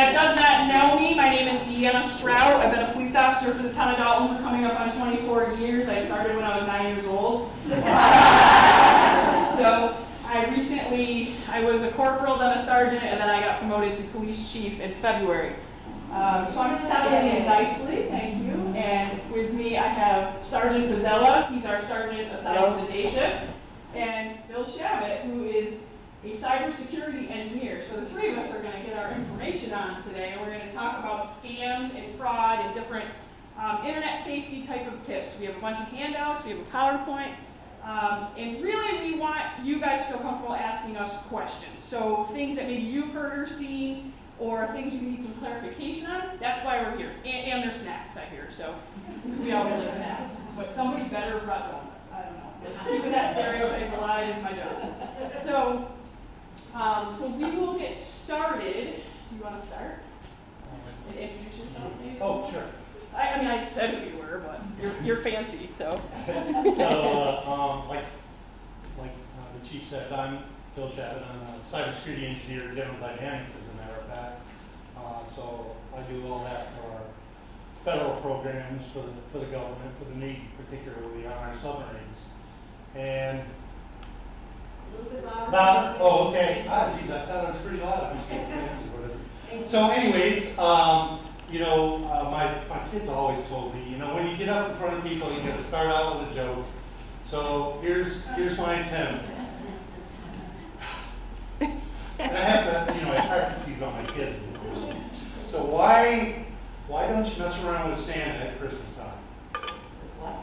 that does not know me, my name is Deanna Strout. I've been a police officer for the town of Dalton for coming up on 24 years. I started when I was 9 years old. So I was a corporal, then a sergeant, and then I got promoted to police chief in February. So I'm settling in nicely, thank you. And with me I have Sergeant Pizzella, he's our sergeant assigned to the day shift, and Bill Shavit, who is a cybersecurity engineer. So the three of us are going to get our information on today, and we're going to talk about scams and fraud and different internet safety type of tips. We have a bunch of handouts, we have a PowerPoint, and really we want you guys to feel comfortable asking us questions. So things that maybe you've heard or seen, or things you need some clarification on, that's why we're here. And there's snacks, I hear, so we always like snacks. But somebody better brought donuts, I don't know. Keeping that stereotype alive is my job. So we will get started. Do you want to start? And introduce yourself, maybe? Oh, sure. I mean, I said who you were, but you're fancy, so. So, like the chief said, I'm Bill Shavit. I'm a cybersecurity engineer at General Dynamics, as a matter of fact. So I do all that for our federal programs, for the government, for the Navy, particularly on our submarines. And A little bit louder. louder? Oh, okay. Geez, I thought it was pretty loud. I'm just getting fancy with it. So, anyways, my kids always told me, when you get up in front of people, you got to start out with a joke. So here's my attempt. And I have to, I practice these on my kids. So why don't you mess around with Santa at Christmas time? What?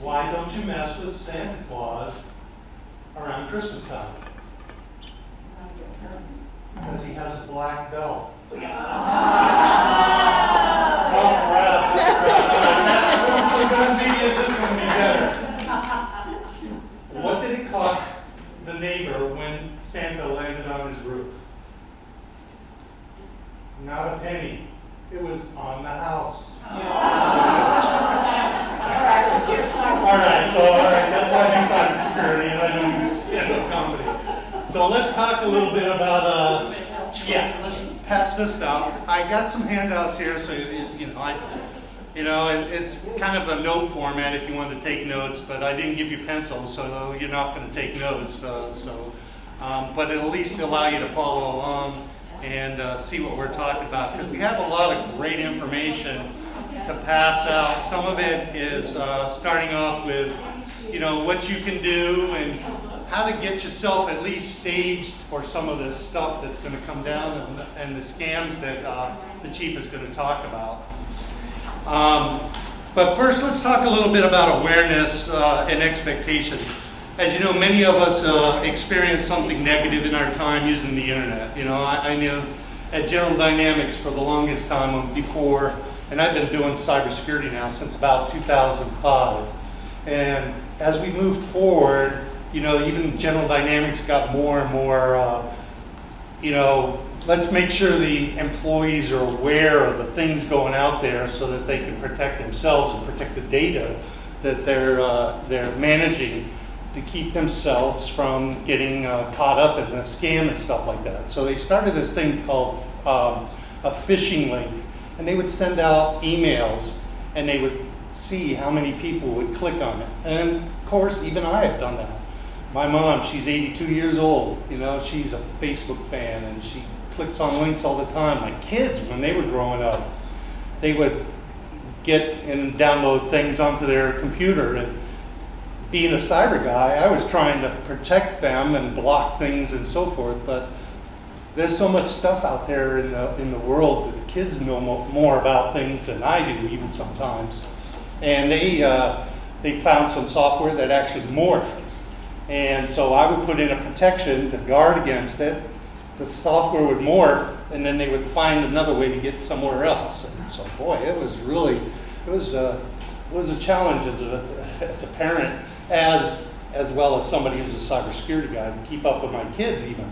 Why don't you mess with Santa Claus around Christmas time? Because he has a black belt. Oh, crap. This is going to be better. What did it cost the neighbor when Santa landed on his roof? Not a penny. It was on the house. All right, that's why I do cybersecurity, and I don't do stand-up comedy. So let's talk a little bit about, let's pass this out. I got some handouts here, so it's kind of a note format if you want to take notes, but I didn't give you pencils, so you're not going to take notes. But it'll at least allow you to follow along and see what we're talking about, because we have a lot of great information to pass out. Some of it is starting off with, what you can do and how to get yourself at least staged for some of this stuff that's going to come down and the scams that the chief is going to talk about. But first, let's talk a little bit about awareness and expectation. As you know, many of us experience something negative in our time using the internet. I knew at General Dynamics for the longest time before, and I've been doing cybersecurity now since about 2005. And as we moved forward, even General Dynamics got more and more, let's make sure the employees are aware of the things going out there so that they can protect themselves and protect the data that they're managing to keep themselves from getting caught up in a scam and stuff like that. So they started this thing called a phishing link, and they would send out emails, and they would see how many people would click on it. And of course, even I have done that. My mom, she's 82 years old. She's a Facebook fan, and she clicks on links all the time. My kids, when they were growing up, they would get and download things onto their computer. And being a cyber guy, I was trying to protect them and block things and so forth. But there's so much stuff out there in the world that the kids know more about things than I do, even sometimes. And they found some software that actually morphed. And so I would put in a protection to guard against it. The software would morph, and then they would find another way to get somewhere else. And so, boy, it was a challenge as a parent, as well as somebody who's a cybersecurity guy, to keep up with my kids even.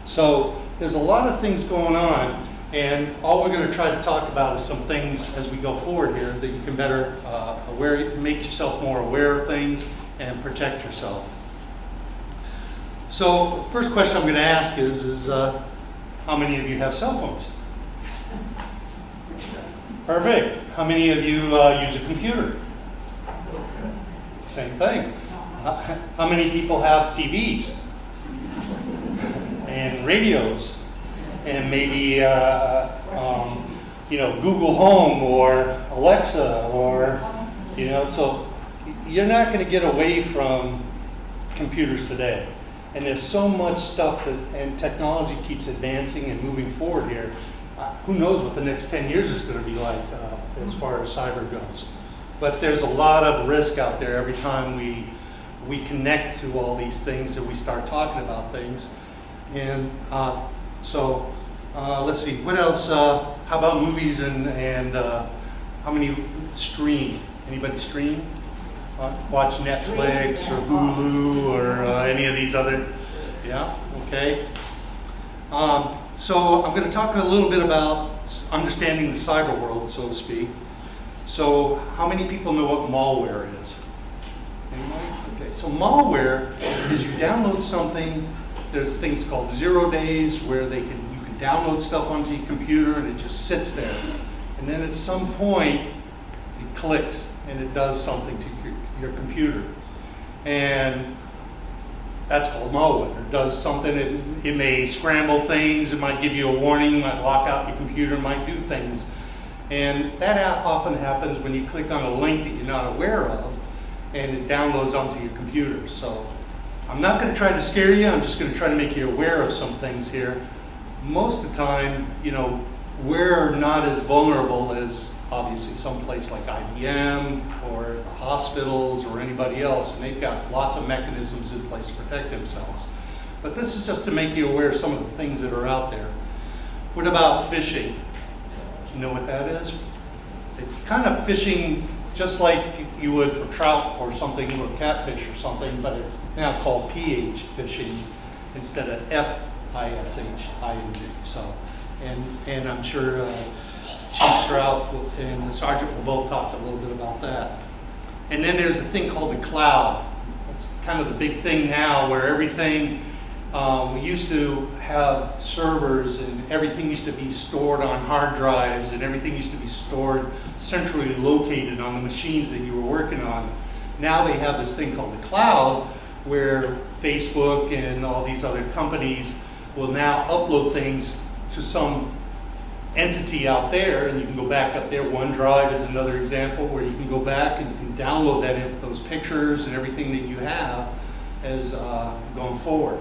So there's a lot of things going on, and all we're going to try to talk about is some things as we go forward here that you can better make yourself more aware of things and protect yourself. So first question I'm going to ask is how many of you have cell phones? Perfect. How many of you use a computer? Same thing. How many people have TVs and radios and maybe Google Home or Alexa or so you're not going to get away from computers today. And there's so much stuff and technology keeps advancing and moving forward here. Who knows what the next 10 years is going to be like as far as cyber goes. But there's a lot of risk out there every time we connect to all these things and we start talking about things. And let's see, what else? How about movies and how many stream? Anybody stream? Watch Netflix or Hulu or any of these other? Yeah, okay. So I'm going to talk a little bit about understanding the cyber world, so to speak. So how many people know what malware is? Anybody? Okay, so malware is you download something. There's things called 0 days where you can download stuff onto your computer and it just sits there. And then at some point it clicks and it does something to your computer. And that's called malware. It does something, it may scramble things, it might give you a warning, it might lock out your computer, it might do things. And that often happens when you click on a link that you're not aware of and it downloads onto your computer. So I'm not going to try to scare you, I'm just going to try to make you aware of some things here. Most of the time, we're not as vulnerable as obviously some place like IBM or the hospitals or anybody else, and they've got lots of mechanisms in place to protect themselves. But this is just to make you aware of some of the things that are out there. What about phishing? You know what that is? It's kind of phishing just like you would for trout or something, or catfish or something, but it's now called PH phishing instead of FISHING. So, and I'm sure Chief Strout and the Sergeant will both talk a little bit about that. And then there's a thing called the cloud. It's kind of the big thing now where everything, we used to have servers and everything used to be stored on hard drives and everything used to be stored centrally located on the machines that you were working on. Now they have this thing called the cloud where Facebook and all these other companies will now upload things to some entity out there, and you can go back up there. OneDrive is another example where you can go back and you can download those pictures and everything that you have as going forward.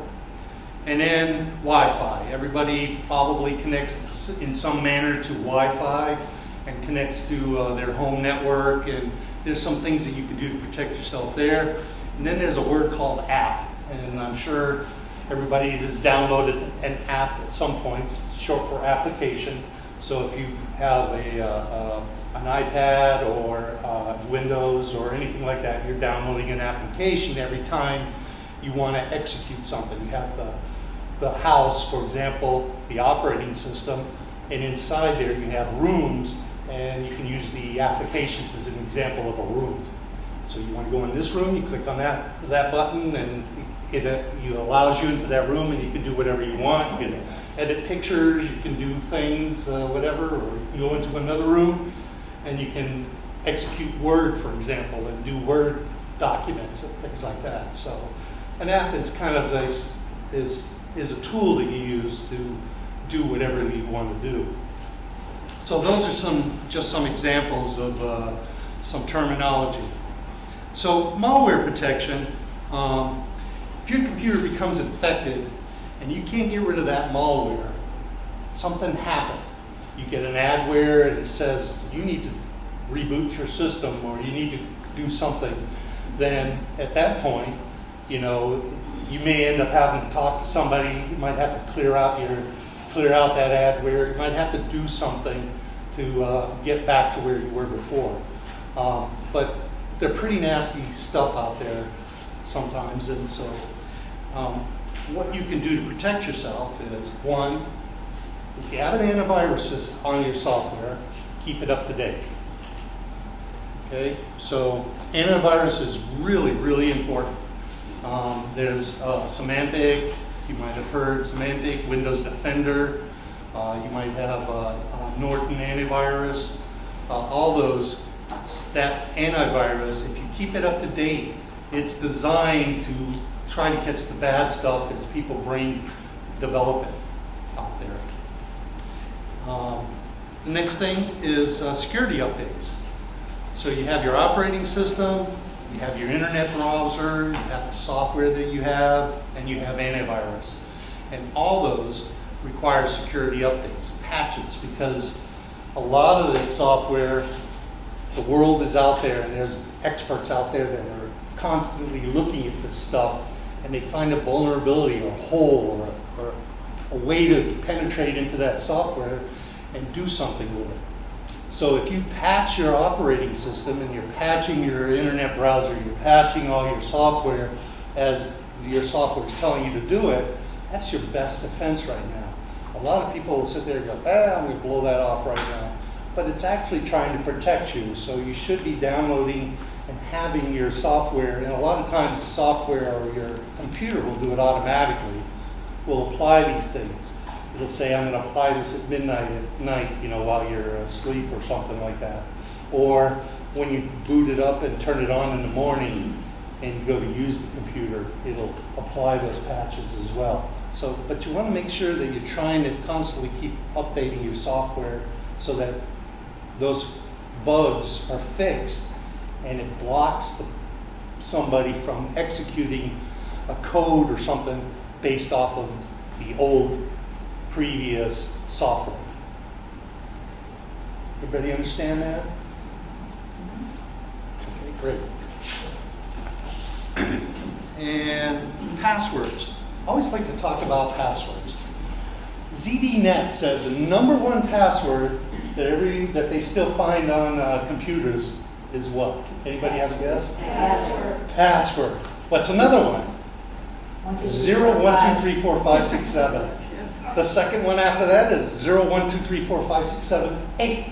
And then Wi-Fi. Everybody probably connects in some manner to Wi-Fi and connects to their home network, and there's some things that you can do to protect yourself there. And then there's a word called app, and I'm sure everybody has downloaded an app at some point. It's short for application. So if you have an iPad or Windows or anything like that, you're downloading an application every time you want to execute something. You have the house, for example, the operating system, and inside there you have rooms, and you can use the applications as an example of a room. So you want to go in this room, you click on that button, and it allows you into that room, and you can do whatever you want. You can edit pictures, you can do things, whatever, or you can go into another room, and you can execute Word, for example, and do Word documents and things like that. So an app is kind of is a tool that you use to do whatever you want to do. So those are just some examples of some terminology. So malware protection, if your computer becomes infected and you can't get rid of that malware, something happened. You get an adware and it says you need to reboot your system or you need to do something, then at that point, you may end up having to talk to somebody. You might have to clear out that adware. You might have to do something to get back to where you were before. But they're pretty nasty stuff out there sometimes, and so what you can do to protect yourself is, one, if you have an antivirus on your software, keep it up to date. Okay, so antivirus is really, really important. There's Symantec, you might have heard Symantec, Windows Defender, you might have Norton Antivirus. all those, that antivirus, if you keep it up to date, it's designed to try to catch the bad stuff as people brain develop it out there. The next thing is security updates. So you have your operating system, you have your internet browser, you have the software that you have, and you have antivirus. And all those require security updates, patches, because a lot of this software, the world is out there, and there's experts out there that are constantly looking at this stuff, and they find a vulnerability or a hole or a way to penetrate into that software and do something with it. So if you patch your operating system and you're patching your internet browser, you're patching all your software as your software is telling you to do it, that's your best defense right now. A lot of people will sit there and go, I'm going to blow that off right now. But it's actually trying to protect you, so you should be downloading and having your software, and a lot of times the software or your computer will do it automatically, will apply these things. It'll say, I'm going to apply this at midnight at night, while you're asleep or something like that. Or when you boot it up and turn it on in the morning and you go to use the computer, it'll apply those patches as well. So, but you want to make sure that you're trying to constantly keep updating your software so that those bugs are fixed and it blocks somebody from executing a code or something based off of the old previous software. Everybody understand that? Okay, great. And passwords. I always like to talk about passwords. ZDNet said the #1 password that they still find on computers is what? Anybody have a guess? Password. What's another one? 0, 1, 2, 3, 4, 5, 6, 7. The second one after that is 0, 1, 2, 3, 4, 5, 6, 7, 8.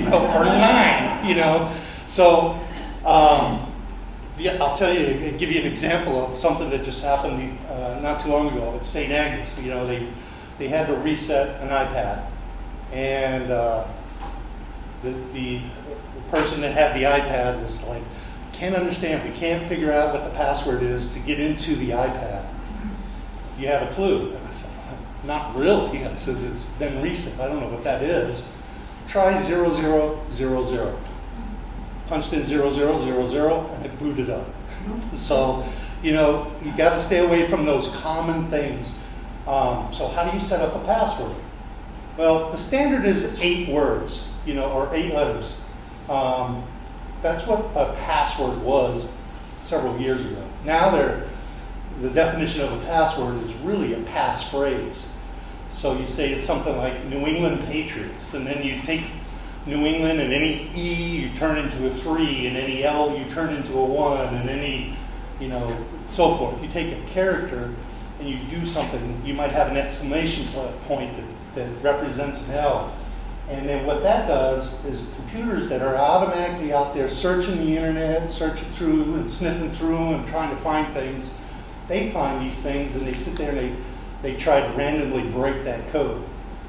Or 9. So I'll tell you, give you an example of something that just happened not too long ago at St. Agnes. They had to reset an iPad, and the person that had the iPad was like, can't understand, we can't figure out what the password is to get into the iPad. Do you have a clue? And I said, not really. I says, it's been reset. I don't know what that is. Try 0000. Punched in 0000 and it booted up. So, you got to stay away from those common things. So how do you set up a password? Well, the standard is 8 words, or 8 letters. That's what a password was several years ago. Now the definition of a password is really a passphrase. So you say it's something like New England Patriots, and then you take New England and any E you turn into a 3, and any L you turn into a 1, and any, so forth. You take a character and you do something, you might have an exclamation point that represents an L. And then what that does is computers that are automatically out there searching the internet, searching through and sniffing through and trying to find things, they find these things and they sit there and they try to randomly break that code.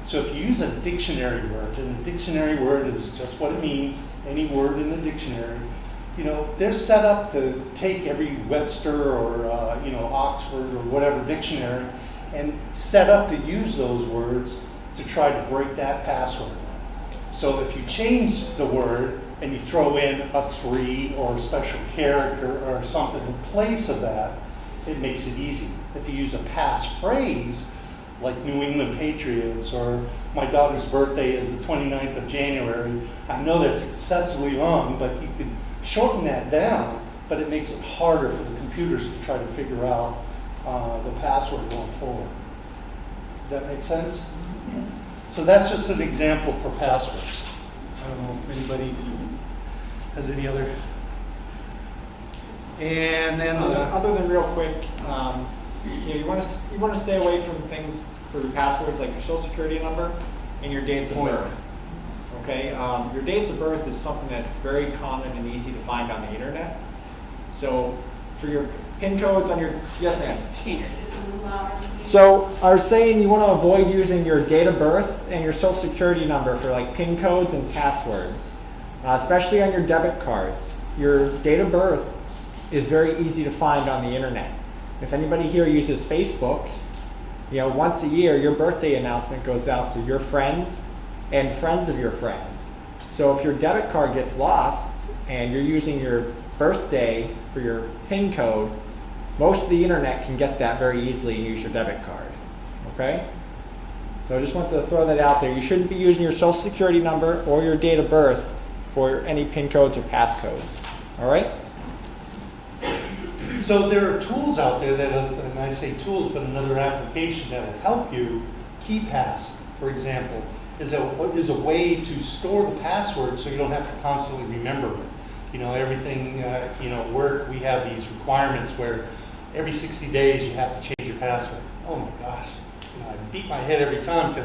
So if you use a dictionary word, and a dictionary word is just what it means, any word in the dictionary, they're set up to take every Webster or Oxford or whatever dictionary and set up to use those words to try to break that password. So if you change the word and you throw in a 3 or a special character or something in place of that, it makes it easy. If you use a passphrase, like New England Patriots, or my daughter's birthday is the 29th of January, I know that's excessively long, but you could shorten that down, but it makes it harder for the computers to try to figure out the password going forward. Does that make sense? Yeah. So that's just an example for passwords. I don't know if anybody has any other. And then other than real quick, you want to stay away from things for your passwords like your social security number and your dates of birth. Okay, your dates of birth is something that's very common and easy to find on the internet. So for your PIN codes on your, yes ma'am. So I was saying you want to avoid using your date of birth and your social security number for like PIN codes and passwords. especially on your debit cards. Your date of birth is very easy to find on the internet. If anybody here uses Facebook, once a year your birthday announcement goes out to your friends and friends of your friends. So if your debit card gets lost and you're using your birthday for your PIN code, most of the internet can get that very easily and use your debit card. Okay? So I just want to throw that out there. You shouldn't be using your social security number or your date of birth for any PIN codes or passcodes. All right? So there are tools out there that, and I say tools, but another application that will help you. KeyPass, for example, is a way to store the password so you don't have to constantly remember it. Everything, work, we have these requirements where every 60 days you have to change your password. Oh my gosh, I beat my head every time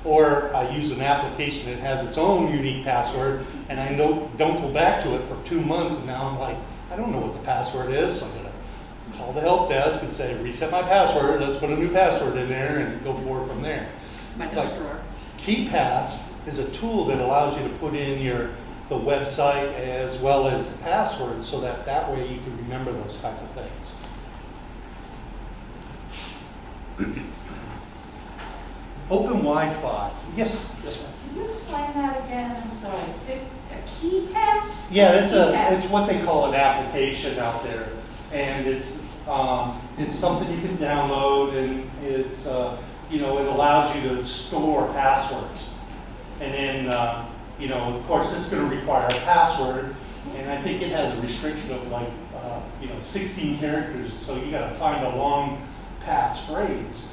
or I use an application that has its own unique password and I don't go back to it for 2 months, and now I'm like, I don't know what the password is, so I'm gonna call the help desk and say, reset my password, let's put a new password in there and go forward from there. My desk drawer. KeyPass is a tool that allows you to put in the website as well as the password, so that way you can remember those type of things. Open Wi-Fi. Yes, ma'am. Can you explain that again? I'm sorry. A key pass? Yeah, What's a key pass? it's what they call an application out there, and it's something you can download, and it's it allows you to store passwords, and then of course it's going to require a password, and I think it has a restriction of 16 characters, so you got to find a long passphrase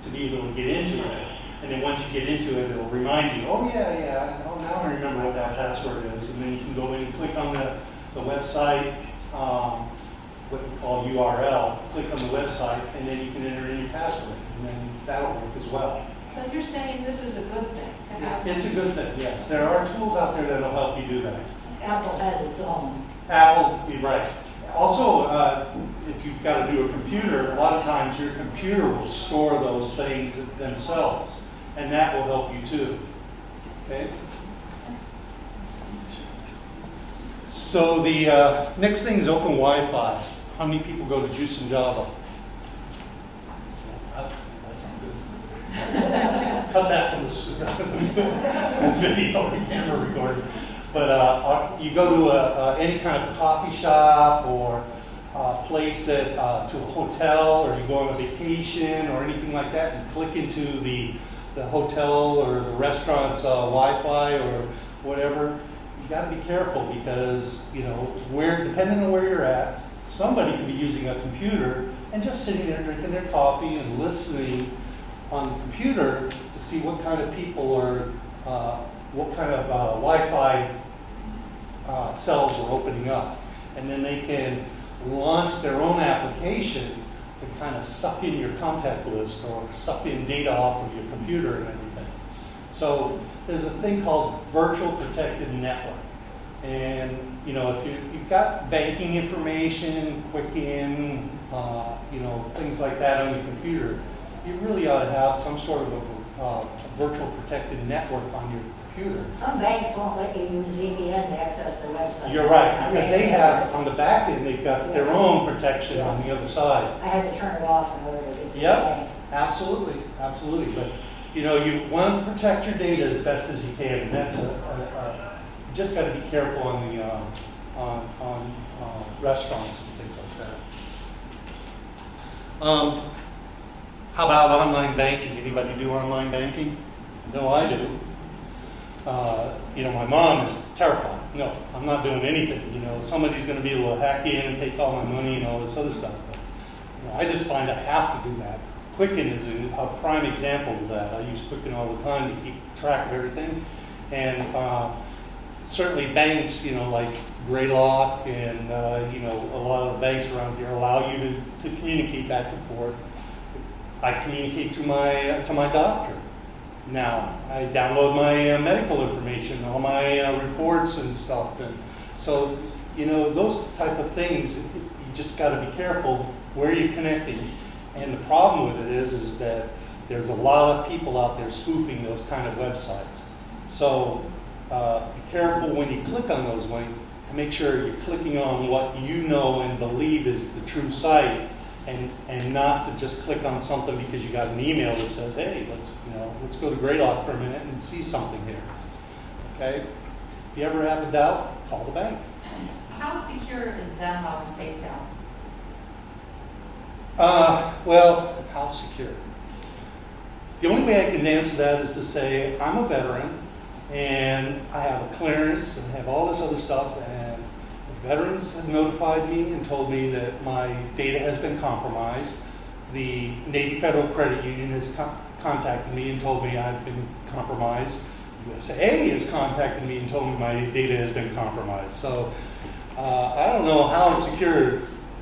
to be able to get into it. And then once you get into it, it'll remind you, now I remember what that password is. And then you can go in and click on the website, what we call URL, click on the website, and then you can enter in your password. And then that'll work as well. So you're saying this is a good thing to have? It's a good thing, yes. There are tools out there that'll help you do that. Apple has its own. Apple, you're right. Also, if you've got to do a computer, a lot of times your computer will store those things themselves, and that will help you too. Okay? So the next thing is open Wi-Fi. How many people go to Juice and Java? That's not good. Cut that from the video or camera recording. But you go to any kind of coffee shop or a place to a hotel, or you go on a vacation or anything like that, and click into the hotel or the restaurant's Wi-Fi or whatever. You got to be careful because depending on where you're at, somebody could be using a computer and just sitting there drinking their coffee and listening on the computer to see what kind of people or what kind of Wi-Fi cells are opening up. And then they can launch their own application to kind of suck in your contact list or suck in data off of your computer and everything. So there's a thing called virtual protected network. And if you've got banking information, Quicken, things like that on your computer, you really ought to have some sort of a virtual protected network on your computer. Some banks won't let you use VPN to access their website. You're right, because they have, on the back end, they've got their own protection on the other side. I had to turn it off in order to get the Yep, absolutely. But you want to protect your data as best as you can, and that's you just got to be careful on the on restaurants and things like that. How about online banking? Anybody do online banking? No, I do. My mom is terrified. No, I'm not doing anything. Somebody's going to be able to hack in and take all my money and all this other stuff. But, I just find I have to do that. Quicken is a prime example of that. I use Quicken all the time to keep track of everything. And certainly banks, like Greylock and, a lot of the banks around here allow you to communicate back and forth. I communicate to my doctor. Now, I download my medical information, all my reports and stuff. And so, those type of things, you just got to be careful where you're connecting. And the problem with it is that there's a lot of people out there spoofing those kind of websites. So, be careful when you click on those links to make sure you're clicking on what you know and believe is the true site, and not to just click on something because you got an email that says, hey, let's go to Greylock for a minute and see something here. Okay? If you ever have a doubt, call the bank. How secure is Venmo and PayPal? Well, how secure? The only way I can answer that is to say I'm a veteran and I have a clearance and I have all this other stuff, and the veterans have notified me and told me that my data has been compromised. The Navy Federal Credit Union has contacted me and told me I've been compromised. USA has contacted me and told me my data has been compromised. So I don't know how secure,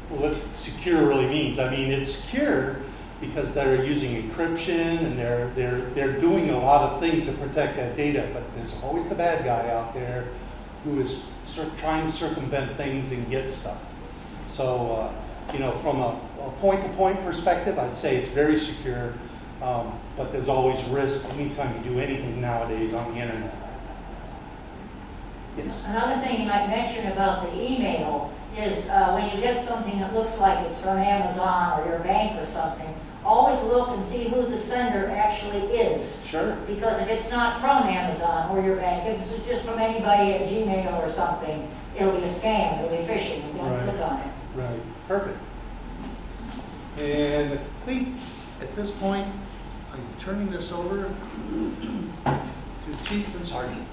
what secure really means. I mean, it's secure because they're using encryption and they're doing a lot of things to protect that data. But there's always the bad guy out there who is trying to circumvent things and get stuff. So from a point-to-point perspective, I'd say it's very secure. But there's always risk anytime you do anything nowadays on the internet. Yes. Another thing you might mention about the email is when you get something that looks like it's from Amazon or your bank or something, always look and see who the sender actually is. Sure. Because if it's not from Amazon or your bank, if it's just from anybody at Gmail or something, it'll be a scam, it'll be phishing, and don't click on it. Right. Perfect. And I think at this point, I'm turning this over to Chief and Sergeant.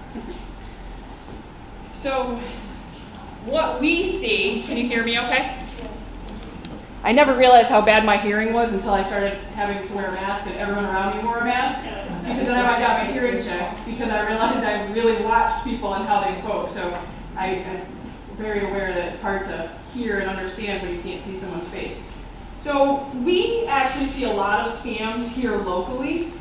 So what we see, can you hear me okay? I never realized how bad my hearing was until I started having to wear a mask and everyone around me wore a mask. Because then I got my hearing checked because I realized I really watched people and how they spoke. So I'm very aware that it's hard to hear and understand when you can't see someone's face. So we actually see a lot of scams here locally.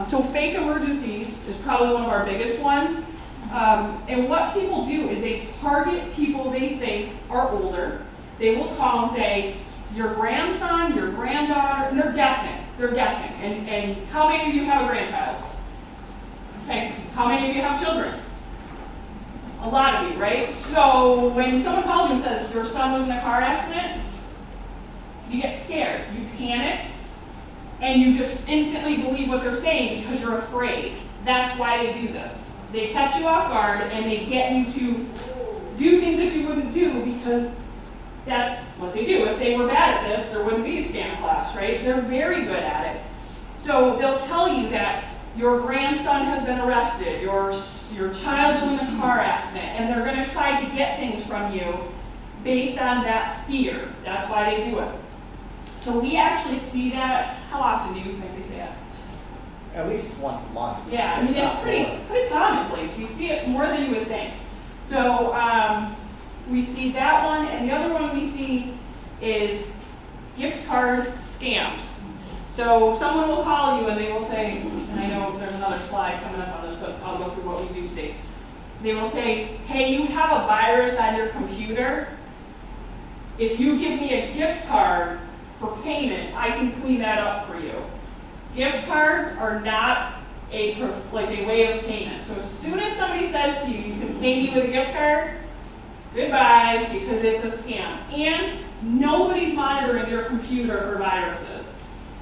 So fake emergencies is probably one of our biggest ones. And what people do is they target people they think are older. They will call and say, your grandson, your granddaughter, and they're guessing. They're guessing. And how many of you have a grandchild? Okay, how many of you have children? A lot of you, right? So when someone calls you and says, your son was in a car accident, you get scared, you panic, and you just instantly believe what they're saying because you're afraid. That's why they do this. They catch you off guard and they get you to do things that you wouldn't do because that's what they do. If they were bad at this, there wouldn't be a scam class, right? They're very good at it. So they'll tell you that your grandson has been arrested, your child was in a car accident, and they're going to try to get things from you based on that fear. That's why they do it. So we actually see that. How often do you think they say that? At least once a month. Yeah, I mean, it's pretty commonplace. We see it more than you would think. So we see that one, and the other one we see is gift card scams. So someone will call you and they will say, and I know there's another slide coming up on this, but I'll go through what we do see. They will say, hey, you have a virus on your computer. If you give me a gift card for payment, I can clean that up for you. Gift cards are not a way of payment. So as soon as somebody says to you, you can pay me with a gift card, goodbye, because it's a scam. And nobody's monitoring your computer for viruses.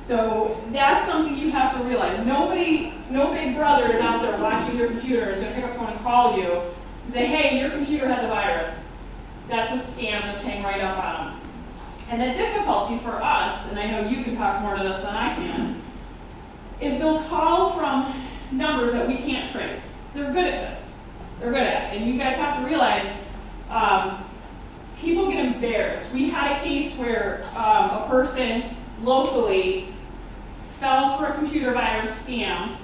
So that's something you have to realize. No big brother is out there watching your computer, is going to pick up the phone and call you and say, hey, your computer has a virus. That's a scam, just hang right up on them. And the difficulty for us, and I know you can talk more to this than I can, is they'll call from numbers that we can't trace. They're good at this. They're good at it. And you guys have to realize people get embarrassed. We had a case where a person locally fell for a computer virus scam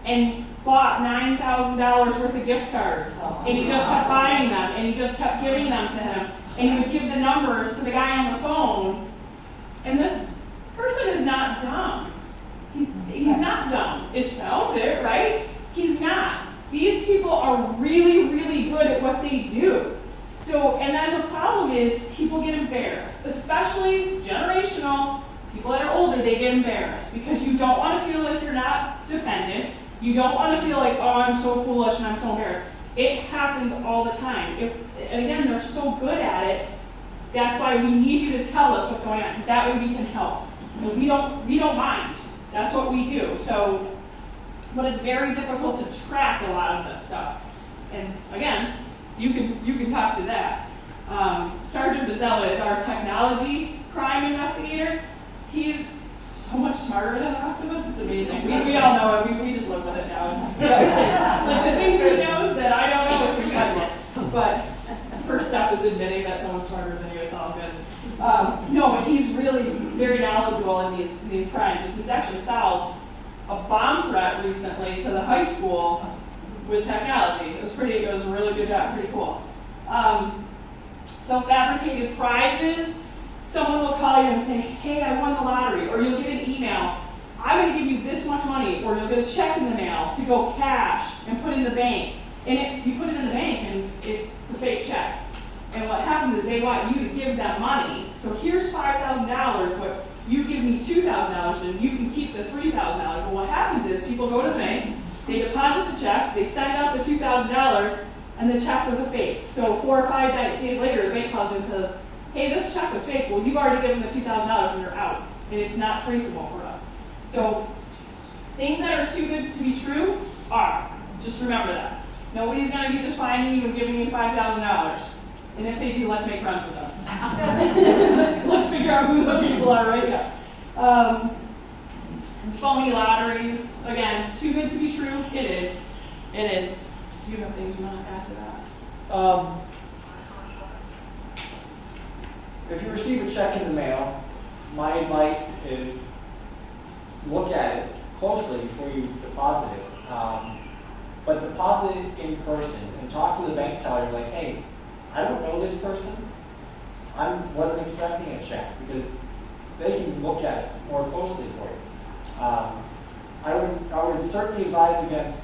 and bought $9,000 worth of gift cards. And he just kept buying them, and he just kept giving them to him. And he would give the numbers to the guy on the phone. And this person is not dumb. He's not dumb. It sounds it, right? He's not. These people are really, really good at what they do. So, and then the problem is people get embarrassed, especially generational people that are older. They get embarrassed because you don't want to feel like you're not dependent. You don't want to feel like, oh, I'm so foolish and I'm so embarrassed. It happens all the time. And again, they're so good at it. That's why we need you to tell us what's going on, because that way we can help. And we don't mind. That's what we do. So, but it's very difficult to track a lot of this stuff. And again, you can talk to that. Sergeant Bozzella is our technology crime investigator. He's so much smarter than the rest of us. It's amazing. We all know it. We just live with it now. Like the things he knows that I don't know, it's incredible. But the first step is admitting that someone's smarter than you. It's all good. No, but he's really very knowledgeable in these crimes. And he's actually solved a bomb threat recently to the high school with technology. It was a really good job, pretty cool. So Fabricated Prizes, someone will call you and say, hey, I won the lottery, or you'll get an email, I'm going to give you this much money, or you'll get a check in the mail to go cash and put in the bank. And you put it in the bank and it's a fake check. And what happens is they want you to give them money. So here's $5,000, but you give me $2,000 and you can keep the $3,000. Well, what happens is people go to the bank, they deposit the check, they send out the $2,000, and the check was a fake. So 4 or 5 days later, the bank calls you and says, hey, this check was fake. Well, you've already given the $2,000 and you're out. And it's not traceable for us. So things that are too good to be true are. Just remember that. Nobody's going to be just finding you and giving you $5,000. And if they do, let's make friends with them. Let's figure out who those people are right now. Phony lotteries. Again, too good to be true. It is. It is. Do you have things you want to add to that? If you receive a check in the mail, my advice is look at it closely before you deposit it. But deposit it in person and talk to the bank teller like, hey, I don't know this person. I wasn't expecting a check, because they can look at it more closely for you. I would certainly advise against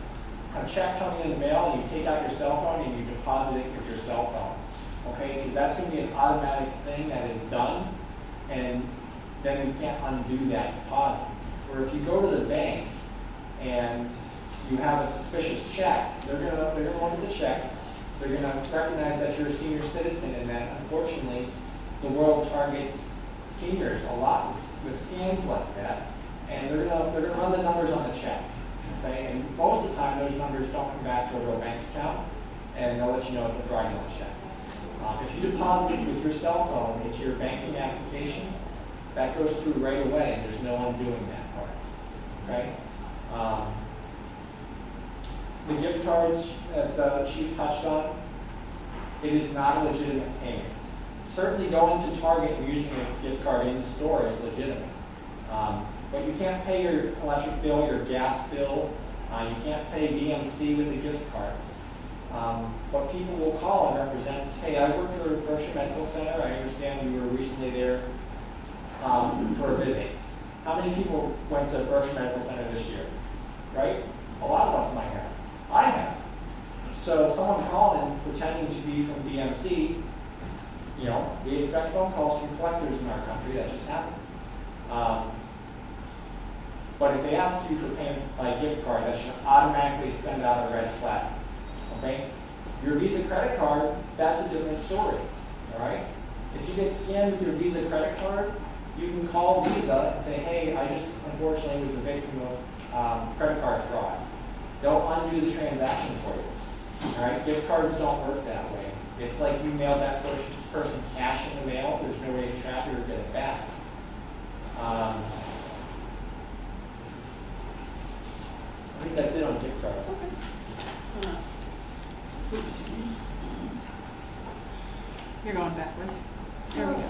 a check coming in the mail and you take out your cell phone and you deposit it with your cell phone. Okay, because that's going to be an automatic thing that is done, and then we can't undo that deposit. Or if you go to the bank and you have a suspicious check, they're going to look at the check. They're going to recognize that you're a senior citizen, and that unfortunately the world targets seniors a lot with scams like that, and they're going to run the numbers on the check. Okay, and most of the time those numbers don't come back to a real bank account, and they'll let you know it's a fraudulent check. If you deposit it with your cell phone into your banking application, that goes through right away, and there's no undoing that part. Okay? The gift cards that the Chief touched on, it is not a legitimate payment. Certainly going to Target and using a gift card in the store is legitimate. But you can't pay your electric bill, your gas bill. You can't pay BMC with a gift card. What people will call and represent is, hey, I work for Berkshire Medical Center. I understand you were recently there for a visit. How many people went to Berkshire Medical Center this year? Right? A lot of us might have. I have. So someone calling pretending to be from BMC, we expect phone calls from collectors in our country. That just happens. But if they ask you for payment by gift card, that should automatically send out a red flag. Okay? Your Visa credit card, that's a different story. All right? If you get scammed with your Visa credit card, you can call Visa and say, hey, I just unfortunately was the victim of credit card fraud. They'll undo the transaction for you. All right? Gift cards don't work that way. It's like you mailed that person cash in the mail. There's no way to track it or get it back. I think that's it on gift cards. Okay. Oops. You're going backwards. There we go.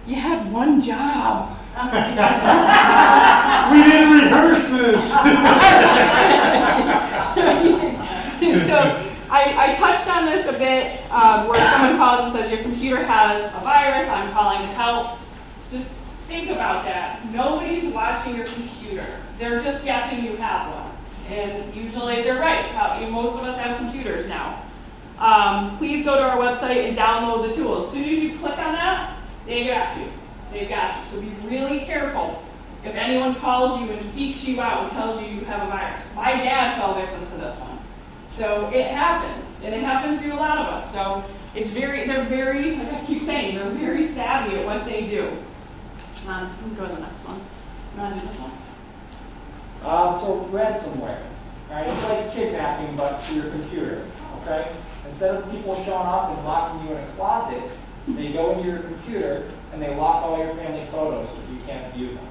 You had one job. We didn't rehearse this. So I touched on this a bit, where someone calls and says your computer has a virus, I'm calling to help. Just think about that. Nobody's watching your computer. They're just guessing you have one. And usually they're right. Most of us have computers now. Please go to our website and download the tool. As soon as you click on that, they got you. They've got you. So be really careful. If anyone calls you and seeks you out and tells you you have a virus. My dad fell victim to this one. So it happens, and it happens to a lot of us. So they're very, like I keep saying, they're very savvy at what they do. Let me go to the next one. You want to do this one? So ransomware, right? It's like kidnapping, but to your computer, okay? Instead of people showing up and locking you in a closet, they go into your computer and they lock all your family photos so you can't view them.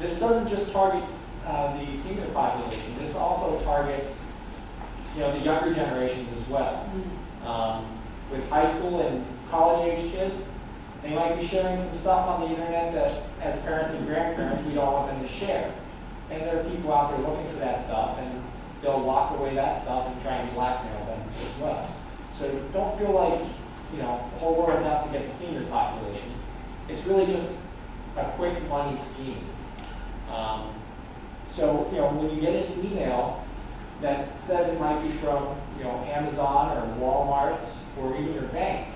This doesn't just target the senior population. This also targets, the younger generations as well. With high school and college-age kids, they might be sharing some stuff on the internet that, as parents and grandparents, we don't want them to share. And there are people out there looking for that stuff, and they'll lock away that stuff and try and blackmail them as well. So don't feel like, the whole world's out to get the senior population. It's really just a quick money scheme. So, when you get an email that says it might be from, Amazon or Walmart or even your bank,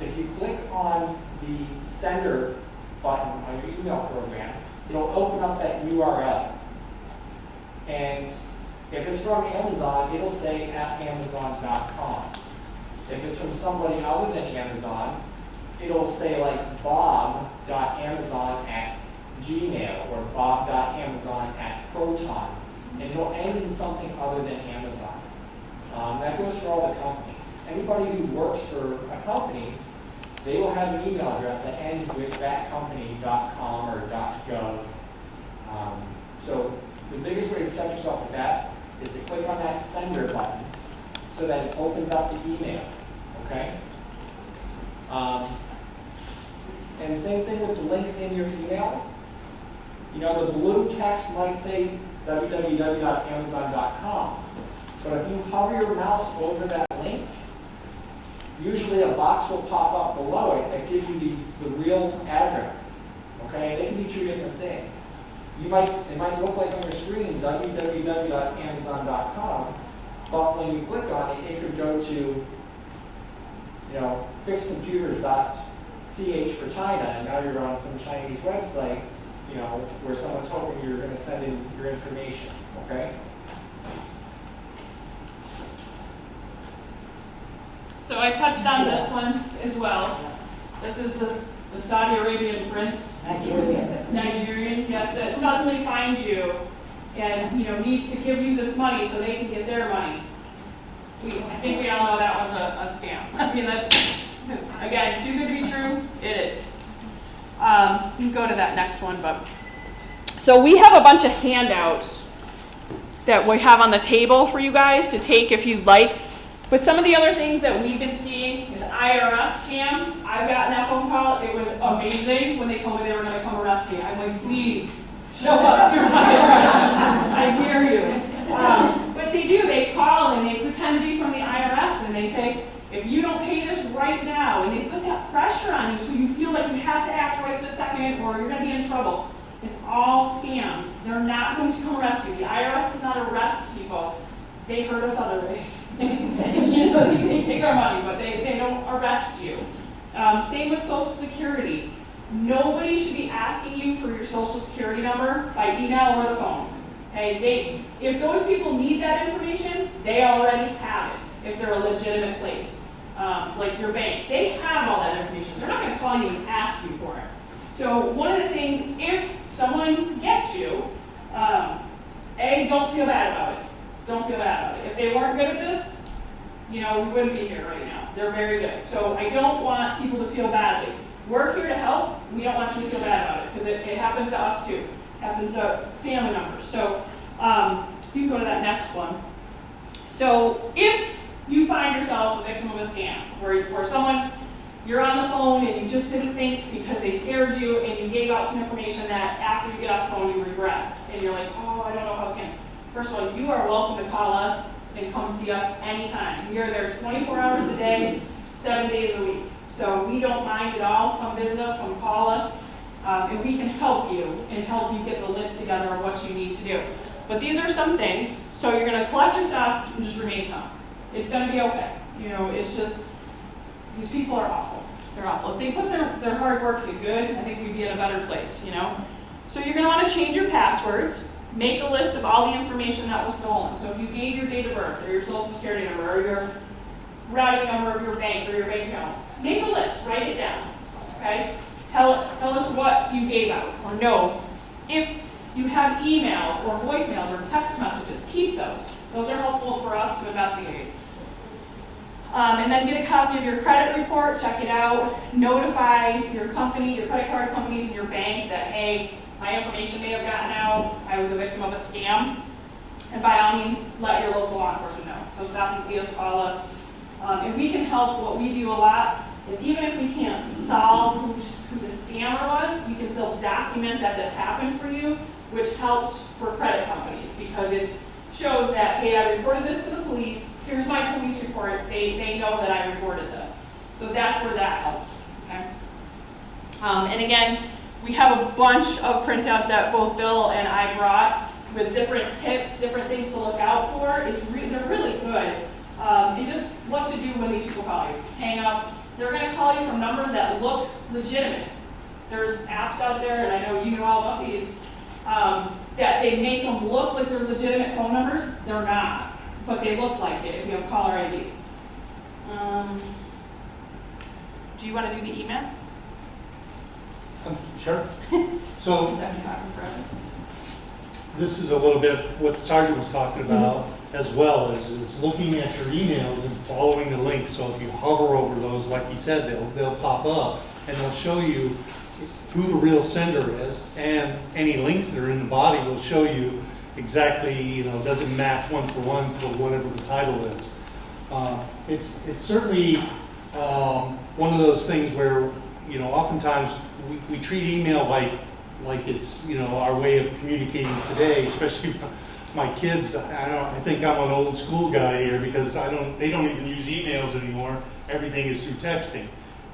if you click on the sender button on your email program, it'll open up that URL. And if it's from Amazon, it'll say @amazon.com. If it's from somebody other than Amazon, it'll say like bob.amazon@gmail or bob.amazon@proton. And it'll end in something other than Amazon. That goes for all the companies. Anybody who works for a company, they will have an email address that ends with thatcompany.com or .gov. So the biggest way to protect yourself with that is to click on that sender button so that it opens up the email. Okay? And same thing with the links in your emails. The blue text might say www.amazon.com. But if you hover your mouse over that link, usually a box will pop up below it that gives you the real address. Okay? They can be two different things. It might look like on your screen www.amazon.com, but when you click on it, it could go to fixedcomputers.ch for China, and now you're on some Chinese website, where someone's hoping you're going to send in your information. Okay? So I touched on this one as well. This is the Saudi Arabian prince. Nigerian, yes, that suddenly finds you and needs to give you this money so they can get their money. I think we all know that was a scam. I mean, that's, again, too good to be true. It is. You can go to that next one, but so we have a bunch of handouts that we have on the table for you guys to take if you'd like. But some of the other things that we've been seeing is Irs scams. I've gotten that phone call. It was amazing when they told me they were going to come arrest me. I'm like, please, show up. You're my arrest. I dare you. But they do. They call and they pretend to be from the IRS and they say, if you don't pay this right now, and they put that pressure on you so you feel like you have to act right this second or you're going to be in trouble. It's all scams. They're not going to come arrest you. The IRS does not arrest people. They hurt us other ways. They take our money, but they don't arrest you. Same with Social Security. Nobody should be asking you for your Social Security number by email or the phone. Okay? If those people need that information, they already have it. If they're a legitimate place, like your bank, they have all that information. They're not going to call you and ask you for it. So one of the things, if someone gets you, don't feel bad about it. Don't feel bad about it. If they weren't good at this, we wouldn't be here right now. They're very good. So I don't want people to feel badly. We're here to help. We don't want you to feel bad about it because it happens to us too. It happens to family members. So you can go to that next one. So if you find yourself a victim of a scam where someone, you're on the phone and you just didn't think because they scared you and you gave out some information that after you get off the phone you regret. And you're like, oh, I don't know if I was scammed. First of all, you are welcome to call us and come see us anytime. We are there 24 hours a day, 7 days a week. So we don't mind at all. Come visit us, come call us, and we can help you and help you get the list together of what you need to do. But these are some things. So you're going to collect your thoughts and just remain calm. It's going to be okay. It's just, these people are awful. They're awful. If they put their hard work to good, I think we'd be in a better place, you know? So you're gonna wanna change your passwords, make a list of all the information that was stolen. So if you gave your date of birth, or your social security number, or your routing number of your bank, or your bank account, make a list, write it down, okay? Tell us what you gave out, or no. If you have emails, or voicemails, or text messages, keep those. Those are helpful for us to investigate. And then get a copy of your credit report, check it out, notify your company, your credit card companies, and your bank that, hey, my information may have gotten out, I was a victim of a scam, and by all means, let your local law enforcement know. So stop and see us, call us. If we can help, what we do a lot is even if we can't solve who the scammer was, we can still document that this happened for you, which helps for credit companies because it shows that, hey, I reported this to the police, here's my police report, they know that I reported this. So that's where that helps, okay? And again, we have a bunch of printouts that both Bill and I brought with different tips, different things to look out for. They're really good. And just what to do when these people call you. Hang up. They're going to call you from numbers that look legitimate. There's apps out there, and I know you know all about these, that they make them look like they're legitimate phone numbers. They're not, but they look like it if you have caller ID. Do you want to do the email? Sure. So Since I've been talking forever. this is a little bit what the sergeant was talking about as well, is looking at your emails and following the links. So if you hover over those, like he said, they'll pop up and they'll show you who the real sender is, and any links that are in the body will show you exactly, does it match one for whatever the title is. It's certainly one of those things where, oftentimes we treat email like it's, our way of communicating today, especially my kids. I think I'm an old school guy here because they don't even use emails anymore. Everything is through texting.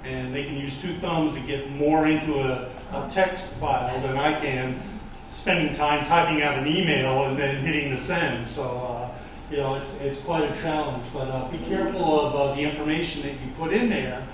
And they can use two thumbs to get more into a text file than I can, spending time typing out an email and then hitting the send. So, it's quite a challenge. But be careful of the information that you put in there.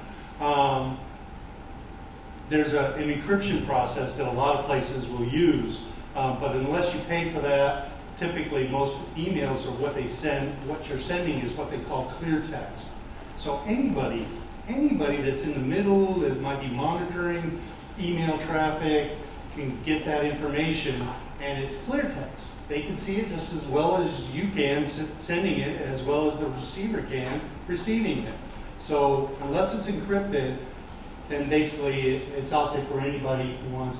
There's an encryption process that a lot of places will use, but unless you pay for that, typically most emails or what you're sending is what they call clear text. So anybody that's in the middle that might be monitoring email traffic can get that information, and it's clear text. They can see it just as well as you can sending it, as well as the receiver can receiving it. So unless it's encrypted, then basically it's out there for anybody who wants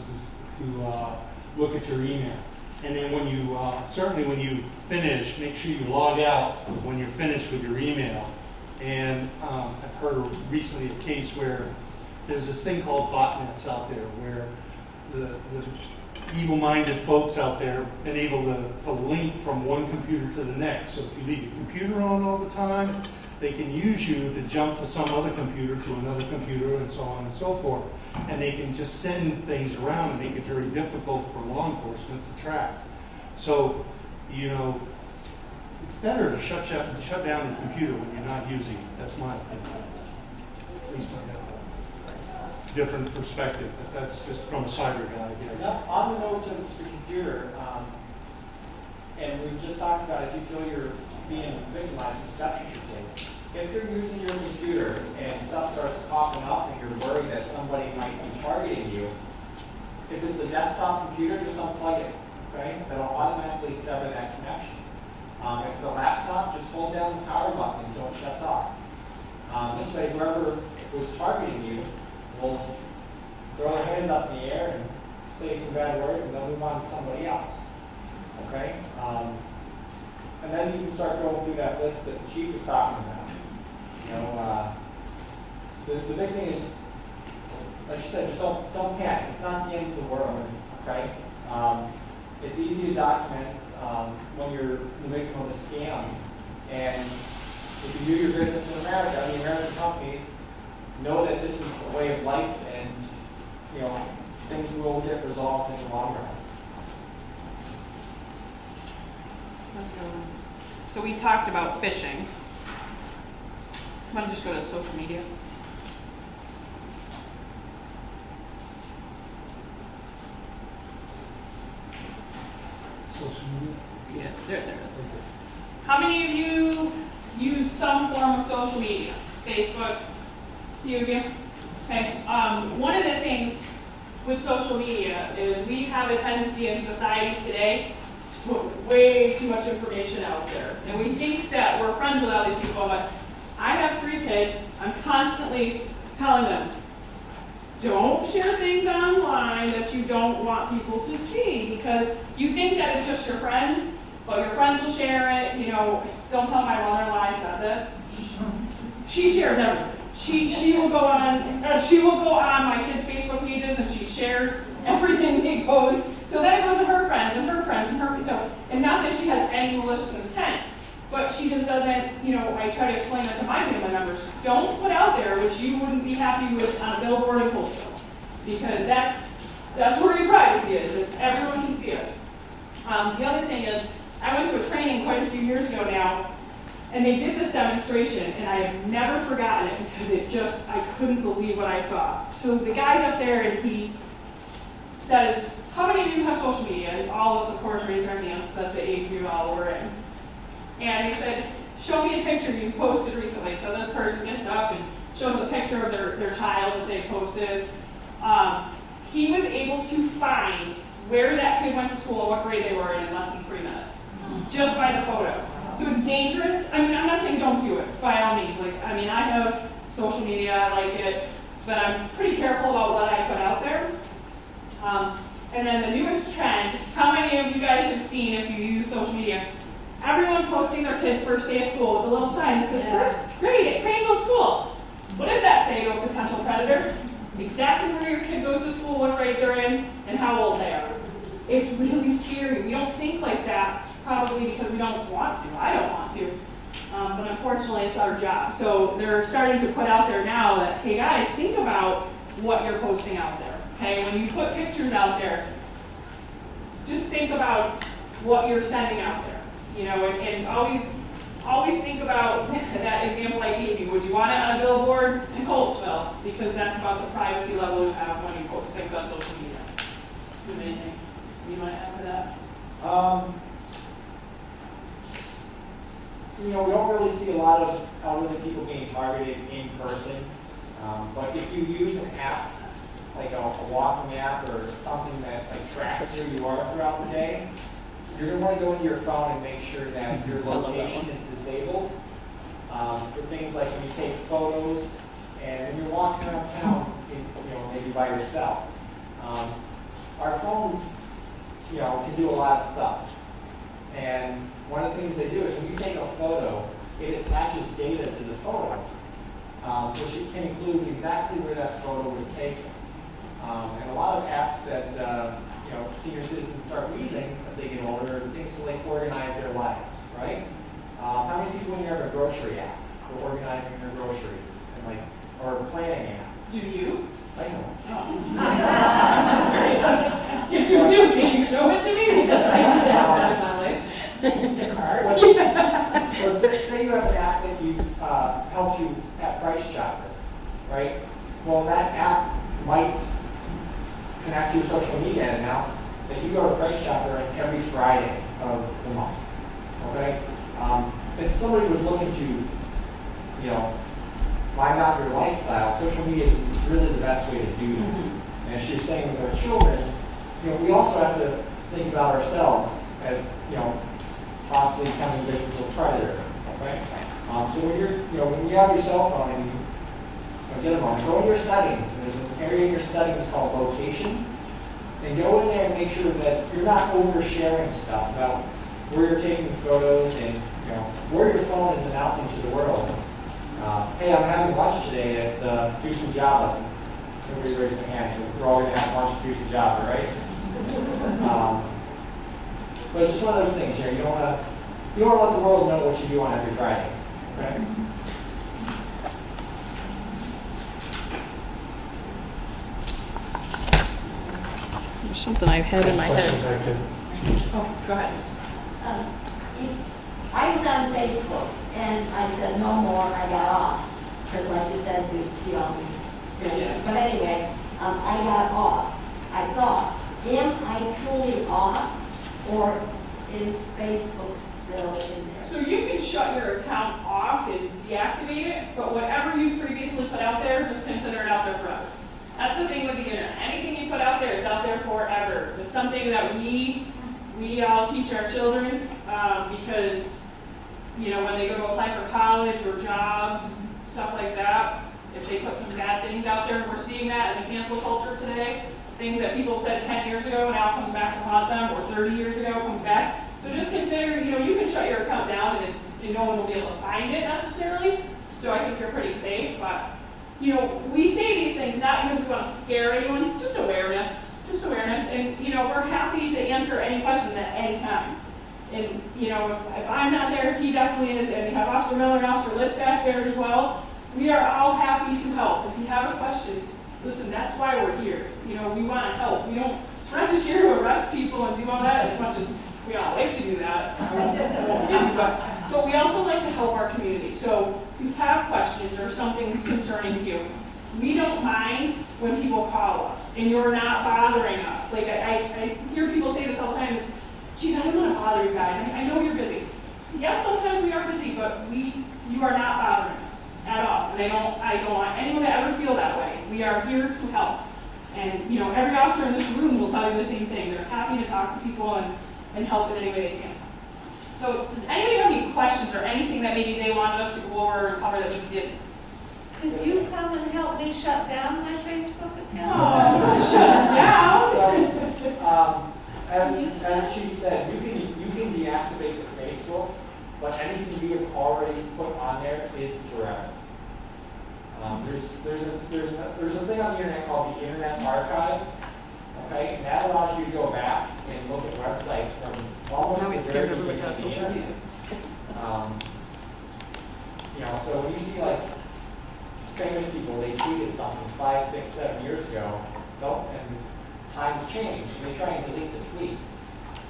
to look at your email. And then when you finish, make sure you log out when you're finished with your email. And I've heard recently a case where there's this thing called Botnets out there, where the evil-minded folks out there have been able to link from one computer to the next. So if you leave your computer on all the time, they can use you to jump to some other computer, to another computer, and so on and so forth. And they can just send things around and make it very difficult for law enforcement to track. So, it's better to shut down the computer when you're not using it. That's my opinion. At least I have a different perspective, but that's just from a cyber guy here. Yep, on the note of the computer, and we just talked about if you feel you're being victimized, the steps you should take. If you're using your computer and stuff starts popping up and you're worried that somebody might be targeting you, if it's a desktop computer, just unplug it, okay? That'll automatically sever that connection. If it's a laptop, just hold down the power button until it shuts off. This way, whoever was targeting you will throw their hands up in the air and say some bad words, and then move on to somebody else. Okay? And then you can start going through that list that the chief was talking about. The big thing is, like you said, just don't panic. It's not the end of the world. Okay? It's easy to document when you're the victim of a scam. And if you do your business in America, the American companies know that this is a way of life, and things will get resolved in the long run. So we talked about phishing. I'm going to just go to social media. it. There it is. How many of you use some form of social media? Facebook? Few of you? Okay. One of the things with social media is we have a tendency in society today to put way too much information out there. And we think that we're friends with all these people, but I have 3 kids. I'm constantly telling them, don't share things online that you don't want people to see, because you think that it's just your friends, but your friends will share it. You know, don't tell my mother-in-law I said this. She shares everything. She will go on my kids' Facebook pages and she shares everything it goes. So then it goes to her friends and her friends and her. So, and not that she has any malicious intent, but she just doesn't. You know, I try to explain that to my family members. Don't put out there which you wouldn't be happy with on a billboard in Coalsville, because that's where your privacy is. It's everyone can see it. The other thing is, I went to a training quite a few years ago now. And they did this demonstration, and I have never forgotten it because I couldn't believe what I saw. So the guy's up there, and he says, how many of you have social media? And all of us, of course, raised our hands because that's the age we all were in. And he said, show me a picture you posted recently. So this person gets up and shows a picture of their child that they posted. He was able to find where that kid went to school, what grade they were in less than 3 minutes, just by the photo. So it's dangerous. I mean, I'm not saying don't do it, by all means. I have social media, I like it, but I'm pretty careful about what I put out there. And then the newest trend, how many of you guys have seen, if you use social media, everyone posting their kids' first day of school with a little sign that says, first grade at Craneville School. What does that say to a potential predator? Exactly where your kid goes to school, what grade they're in, and how old they are. It's really scary. We don't think like that, probably because we don't want to. I don't want to. But unfortunately, it's our job. So they're starting to put out there now that, hey guys, think about what you're posting out there. Okay, when you put pictures out there, just think about what you're sending out there. You know, and always think about that example I gave you. Would you want it on a billboard in Coalsville? Because that's about the privacy level you have when you post things on social media. Do anything you want to add to that? You know, we don't really see a lot of elderly people being targeted in person. But if you use an app, like a walking app or something that tracks who you are throughout the day, you're going to want to go into your phone and make sure that your location is disabled. For things like when you take photos and when you're walking around town, maybe by yourself. Our phones, can do a lot of stuff. And one of the things they do is when you take a photo, it attaches data to the photo, which it can include exactly where that photo was taken. And a lot of apps that senior citizens start using as they get older are things to organize their lives, right? How many people in here have a grocery app for organizing their groceries or a planning app? Do you? I know. If you do, can you show it to me? Because I do that in my life. Instacart. Well, say you have an app that helps you at Price Chopper, right? Well, that app might connect to your social media and announce that you go to Price Chopper every Friday of the month. Okay? If somebody was looking to, find out your lifestyle, social media is really the best way to do that. And as she's saying with our children, we also have to think about ourselves as, possibly becoming victims of a predator. Okay? So when you have your cell phone and you get a moment, go in your settings. And there's an area in your settings called location. And go in there and make sure that you're not oversharing stuff about where you're taking photos and where your phone is announcing to the world. Hey, I'm having lunch today at Do Some Job Lessons. Everybody raise their hand. We're all going to have lunch at Do Some Job, right? But it's just one of those things here. You don't want to let the world know what you do on every Friday. Okay? There's something I had in my head. Oh, go ahead. I was on Facebook, and I said no more, and I got off. Because like you said, you see all these things. Yes. But anyway, I got off. I thought, am I truly off? Or is Facebook still in there? So you can shut your account off and deactivate it, but whatever you've previously put out there, just consider it out there forever. That's the thing with the internet. Anything you put out there is out there forever. It's something that we all teach our children because, you know, when they go to apply for college or jobs, stuff like that, if they put some bad things out there, and we're seeing that in the cancel culture today, things that people said 10 years ago now comes back to haunt them, or 30 years ago comes back. So just consider, you know, you can shut your account down and no one will be able to find it necessarily. So I think you're pretty safe, but you know, we say these things not because we want to scare anyone, just awareness. And, you know, we're happy to answer any question at any time. And, you know, if I'm not there, he definitely is, and we have Officer Miller and Officer Litz back there as well. We are all happy to help. If you have a question, listen, that's why we're here. You know, we want to help. We're not just here to arrest people and do all that, as much as we all like to do that. But we also like to help our community. So if you have questions or something's concerning you, we don't mind when people call us and you're not bothering us. Like I hear people say this all the time, is, geez, I don't want to bother you guys. I know you're busy. Yes, sometimes we are busy, but you are not bothering us at all. And I don't want anyone to ever feel that way. We are here to help. And you know, every officer in this room will tell you the same thing. They're happy to talk to people and help in any way they can. So does anybody have any questions or anything that maybe they wanted us to go over and cover that we didn't? Could you come and help me shut down my Facebook account? Oh, shut it down. So, as Chief said, you can deactivate the Facebook, but anything you have already put on there is forever. There's a thing on the internet called the Internet Archive. Okay, and that allows you to go back and look at websites from almost the very beginning of the internet. You know, so when you see like famous people, they tweeted something 5, 6, 7 years ago, and times change, and they try and delete the tweet.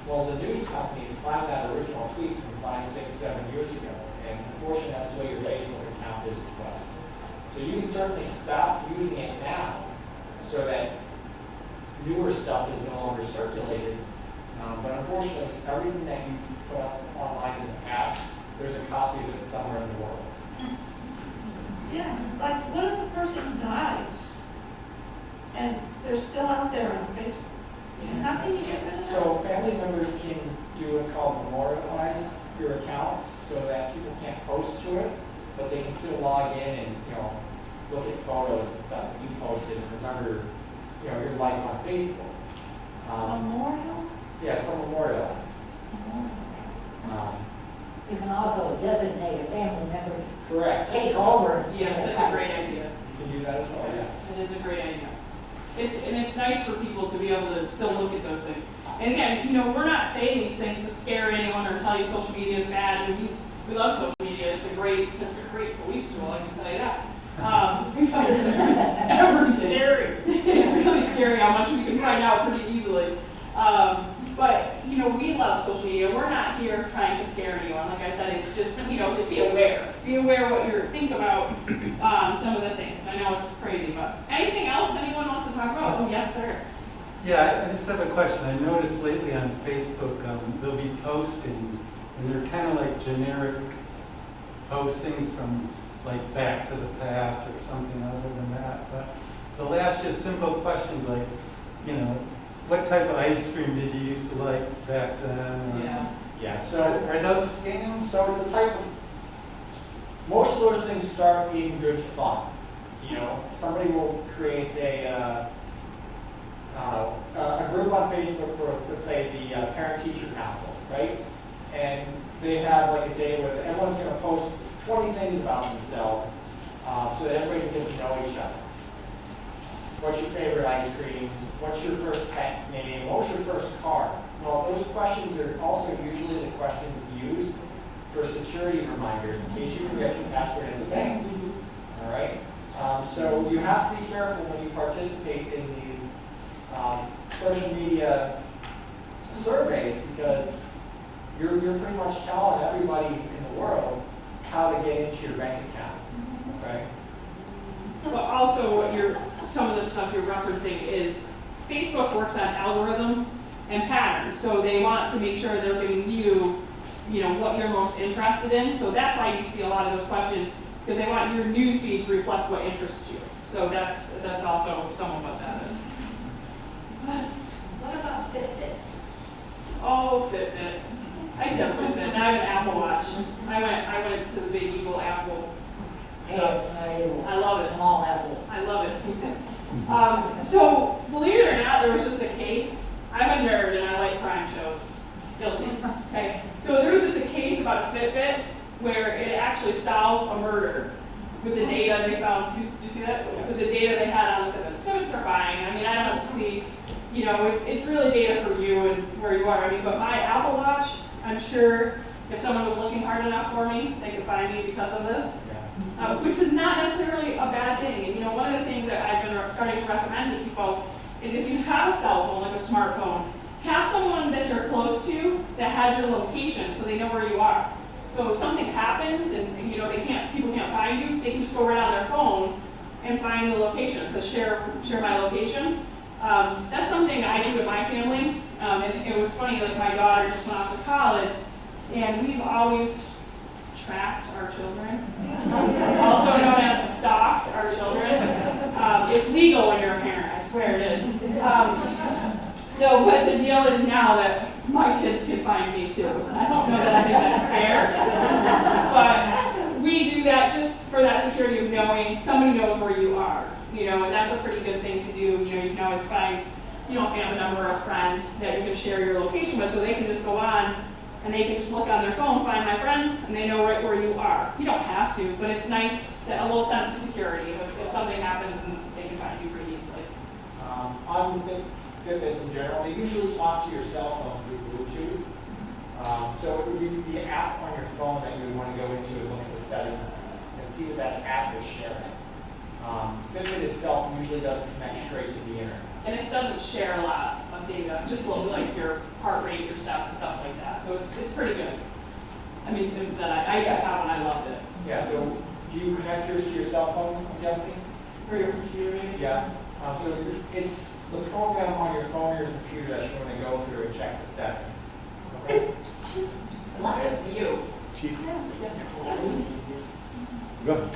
Well, the news companies find that original tweet from 5, 6, 7 years ago, and unfortunately, that's the way your Facebook account is as well. So you can certainly stop using it now, so that newer stuff is no longer circulated. But unfortunately, everything that you put up online in the past, there's a copy of it somewhere in the world. Yeah, like what if a person dies and they're still out there on Facebook? How can you get rid of that? So family members can do what's called memorialize your account so that people can't post to it, but they can still log in and, you know, look at photos and stuff that you posted and remember, you know, your life on Facebook. Memorial? Yes, for memorialize. You can also designate a family member to Correct. take over. Yes, it's a great idea. You can do that as well, yes. It is a great idea. It's nice for people to be able to still look at those things. And again, you know, we're not saying these things to scare anyone or tell you social media is bad. I mean, we love social media. It's a great police tool, I can tell you that. We find it ever scary. It's really scary how much we can find out pretty easily. But, you know, we love social media. We're not here trying to scare anyone. Like I said, it's just, you know, just be aware. Be aware what you think about some of the things. I know it's crazy, but anything else anyone wants to talk about? Oh, yes, sir. Yeah, I just have a question. I noticed lately on Facebook, there'll be postings, and they're kind of like generic postings from like Back to the Past or something other than that. But they'll ask just simple questions like, you know, what type of ice cream did you used to like back then? Yeah. Yeah, so Are those scams? So it's a type of, most of those things start in good fun. You know, somebody will create a group on Facebook for, let's say, the parent-teacher council, right? And they have like a day where everyone's going to post 20 things about themselves so that everybody gets to know each other. What's your favorite ice cream? What's your first pet's name? What was your first car? Well, those questions are also usually the questions used for security reminders in case you forget your password at the bank. All right? So you have to be careful when you participate in these social media surveys because you're pretty much telling everybody in the world how to get into your bank account. Okay? But also some of the stuff you're referencing is Facebook works on algorithms, and patterns. So they want to make sure they're giving you, what you're most interested in. So that's why you see a lot of those questions, because they want your news feed to reflect what interests you. So that's also some of what that is. What about Fitbits? Oh, Fitbit. I said Fitbit. Now I have an Apple Watch. I went to the big evil Apple. Hey, it's not evil. I love it. I'm all Apple. I love it. So, believe it or not, there was just a case. I'm a nerd and I like crime shows. Guilty. Okay. So there was just a case about a Fitbit where it actually solved a murder with the data they found. Did you see that? With the data they had on the Fitbit. Fitbits are fine. I mean, I don't see, it's really data for you and where you are. I mean, but my Apple Watch, I'm sure if someone was looking hard enough for me, they could find me because of this. Which is not necessarily a bad thing. And one of the things that I've been starting to recommend to people is if you have a cell phone, like a smartphone, have someone that you're close to that has your location so they know where you are. So if something happens and people can't find you, they can just go right on their phone and find the location. So share my location. That's something I do with my family. And it was funny, like my daughter just went off to college, and we've always tracked our children, also known as stalked our children. It's legal when you're a parent, I swear it is. But the deal is now that my kids can find me too. I don't know that I think that's fair, but we do that just for that security of knowing somebody knows where you are, and that's a pretty good thing to do. You can always find, family member or friend that you can share your location with, so they can just go on and they can just look on their phone, find my friends, and they know right where you are. You don't have to, but it's nice that a little sense of security if something happens and they can find you pretty easily. On Fitbits in general, they usually talk to your cell phone through Bluetooth. So it would be the app on your phone that you would want to go into and look at the settings and see what that app is sharing. Fitbit itself usually doesn't connect straight to the internet. And it doesn't share a lot of data, just like your heart rate, your stuff like that. So it's pretty good. I mean, that I used to have and I loved it. Yeah, so do you connect yours to your cell phone, I'm guessing? Or your computer, maybe? Yeah. So it's the program on your phone or your computer that you want to go through and check the settings. Okay? That's you. Chief? Yes, sir. Go ahead.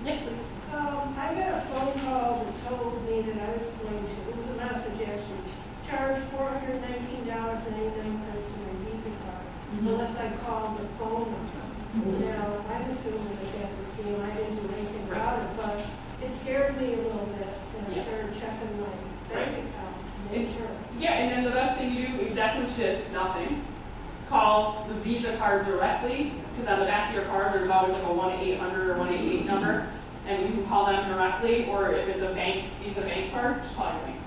Yes, please. I got a phone call that told me that I was going to, it was a message actually, charge $419.89 to my Visa card unless I called the phone number. Now, I'm assuming that that's a scam. I didn't do anything about it, but it scared me a little bit, and I started checking my bank account to make sure. Yeah, and then the best thing you do, exactly what you did, nothing. Call the Visa card directly, because on the back of your card, there's always like a 1-800 or 188 number, and you can call them directly, or if it's a Visa bank card, just call your bank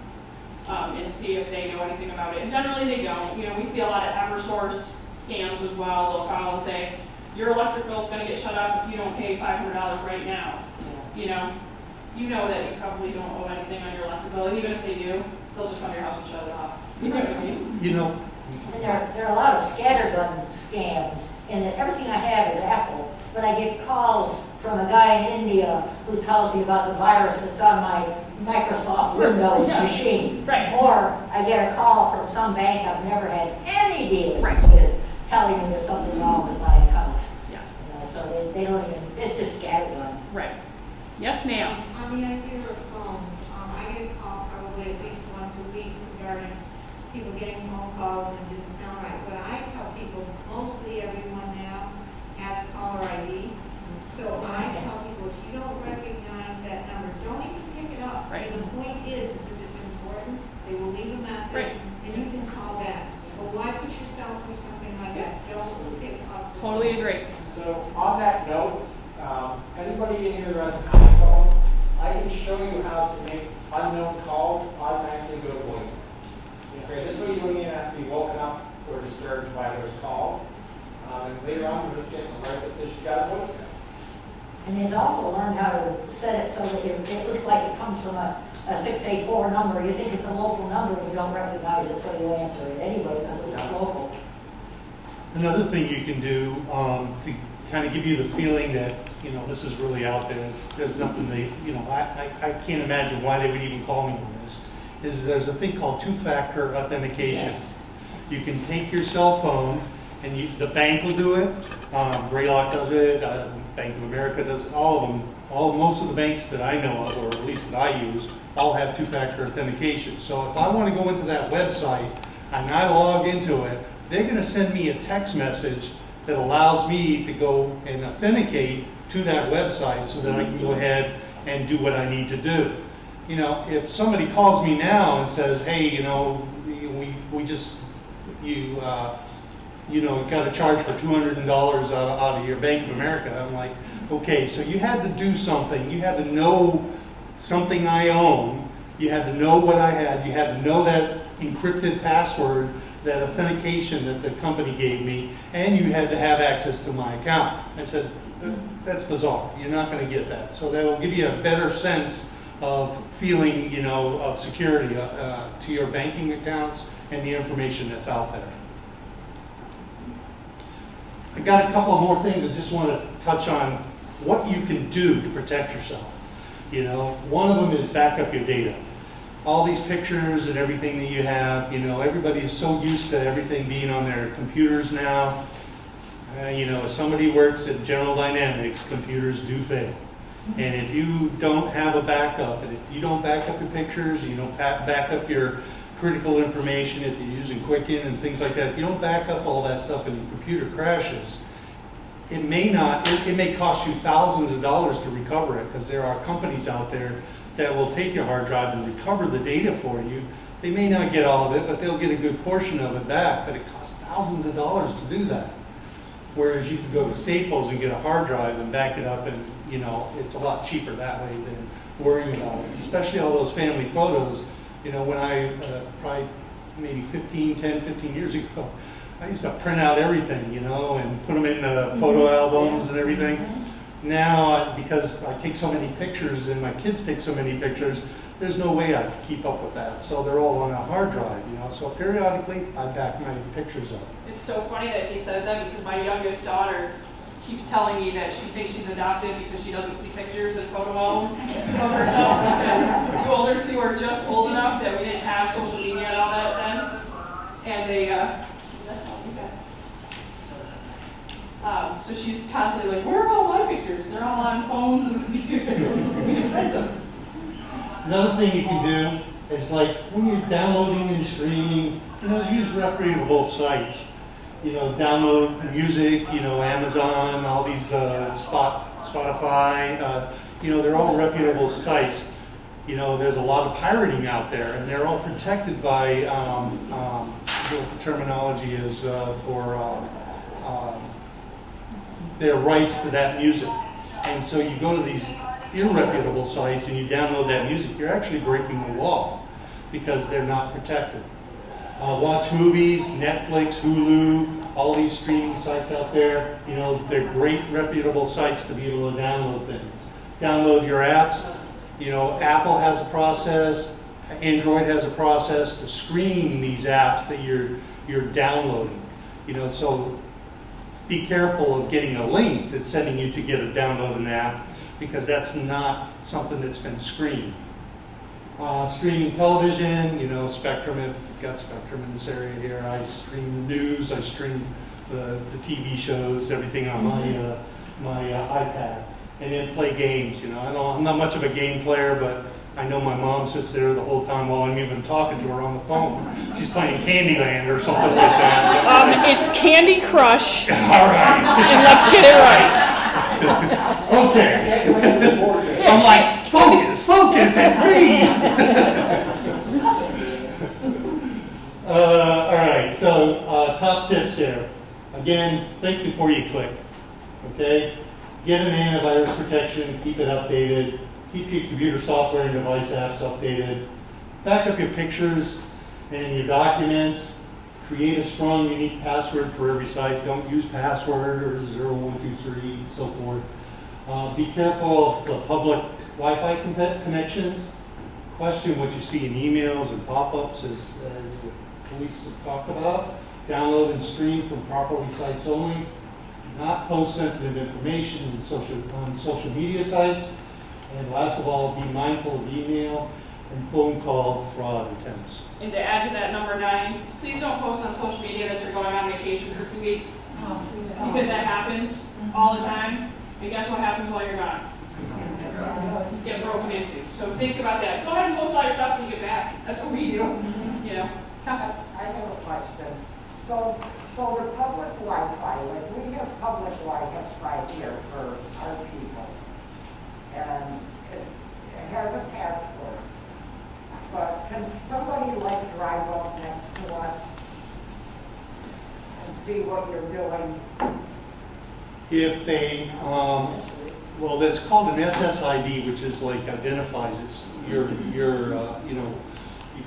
and see if they know anything about it. And generally they don't. We see a lot of EverSource scams as well. They'll call and say, your electric bill is going to get shut off if you don't pay $500 right now. You know that you probably don't owe anything on your electric bill, and even if they do, they'll just come to your house and shut it off. You know what I mean? And there are a lot of scattergun scams, and that everything I have is Apple, but I get calls from a guy in India who tells me about the virus that's on my Microsoft Windows machine. Right. Or I get a call from some bank I've never had any dealings with, telling me there's something wrong with my account. Yeah. So they don't even, it's just scattergun. Right. Yes, ma'am. On the idea of phones, I get a call probably at least once a week regarding people getting phone calls and it didn't sound right. But I tell people, mostly everyone now has caller ID. So I tell people, if you don't recognize that number, don't even pick it up. Right. And the point is, if it's important, they will leave a message Right. and you can call back. But why put yourself through something like that? Don't pick up. Totally agree. So on that note, anybody in here who has an iPhone, I can show you how to make unknown calls automatically go to voicemail. Okay, this way you don't even have to be woken up or disturbed by those calls. And later on, you're just getting a alert that says you got a voicemail. And they've also learned how to set it so that it looks like it comes from a 684 number. You think it's a local number and you don't recognize it, so you answer it anyway because it's local. Another thing you can do to kind of give you the feeling that, you know, this is really out there. There's nothing they, you know, I can't imagine why they would even call me on this. There's a thing called two-factor authentication. Yes. You can take your cell phone, and the bank will do it. Greylock does it. Bank of America does it. All of them. Most of the banks that I know of, or at least that I use, all have two-factor authentication. So if I want to go into that website and I log into it, they're going to send me a text message that allows me to go and authenticate to that website so that I can go ahead and do what I need to do. You know, if somebody calls me now and says, hey, you know, we just, you know, got a charge for $200 out of your Bank of America, I'm like, okay, so you had to do something. You had to know something I own. You had to know what I had. You had to know that encrypted password, that authentication that the company gave me, and you had to have access to my account. I said, that's bizarre. You're not going to get that. So that will give you a better sense of feeling, you know, of security to your banking accounts and the information that's out there. I got a couple more things I just want to touch on what you can do to protect yourself. You know, one of them is back up your data. All these pictures and everything that you have, you know, everybody is so used to everything being on their computers now. You know, if somebody works at General Dynamics, computers do fail. And if you don't have a backup, and if you don't back up your pictures, you don't back up your critical information, if you're using Quicken and things like that, if you don't back up all that stuff and your computer crashes, it may cost you thousands of dollars to recover it, because there are companies out there that will take your hard drive and recover the data for you. They may not get all of it, but they'll get a good portion of it back, but it costs thousands of dollars to do that. Whereas you can go to Staples and get a hard drive and back it up, and you know, it's a lot cheaper that way than worrying about it. Especially all those family photos. You know, when I, probably maybe 10, 15 years ago, I used to print out everything, you know, and put them in photo albums and everything. Now, because I take so many pictures and my kids take so many pictures, there's no way I could keep up with that. So they're all on a hard drive, you know. So periodically, I back my pictures up. It's so funny that he says that, because my youngest daughter keeps telling me that she thinks she's adopted because she doesn't see pictures and photo albums of herself, because you older two are just old enough that we didn't have social media and all that then. And they, so she's constantly like, where are all my pictures? They're all on phones and computers. We didn't print them. Another thing you can do is, like, when you're downloading and streaming, you know, use reputable sites. You know, download music, you know, Amazon, all these Spotify, you know, they're all reputable sites. You know, there's a lot of pirating out there, and they're all protected by, what the terminology is for their rights to that music. And so you go to these irreputable sites and you download that music, you're actually breaking the law because they're not protected. Watch movies, Netflix, Hulu, all these streaming sites out there, you know, they're great reputable sites to be able to download things. Download your apps. You know, Apple has a process, Android has a process to screen these apps that you're downloading. You know, so be careful of getting a link that's sending you to download an app, because that's not something that's been screened. Streaming television, you know, Spectrum, if you've got Spectrum in this area here, I stream the news, I stream the TV shows, everything on my iPad, and then play games. You know, I'm not much of a game player, but I know my mom sits there the whole time while I'm even talking to her on the phone. She's playing Candyland or something like that. It's Candy Crush, All right. and let's get it right. Okay. I'm like, focus, it's me. All right, so top tips here. Again, think before you click. Okay? Get an antivirus protection, keep it updated. Keep your computer software and device apps updated. Back up your pictures and your documents. Create a strong, unique password for every site. Don't use password or 0123, so forth. Be careful of the public Wi-Fi connections. Question what you see in emails and pop-ups, as the police have talked about. Download and stream from properly sites only. not post sensitive information on social media sites. And last of all, be mindful of email and phone call fraud attempts. And to add to that, number 9, please don't post on social media that you're going on vacation for 2 weeks. Because that happens all the time. And guess what happens while you're gone? You get broken into. So think about that. Go ahead and post all your stuff when you get back. That's what we do. You know. I have a question. So the public Wi-Fi, like we have public Wi-Fi here for our people. And it has a password. But can somebody like drive up next to us and see what you're doing? If they, well, that's called an SSID, which is like identifies it's your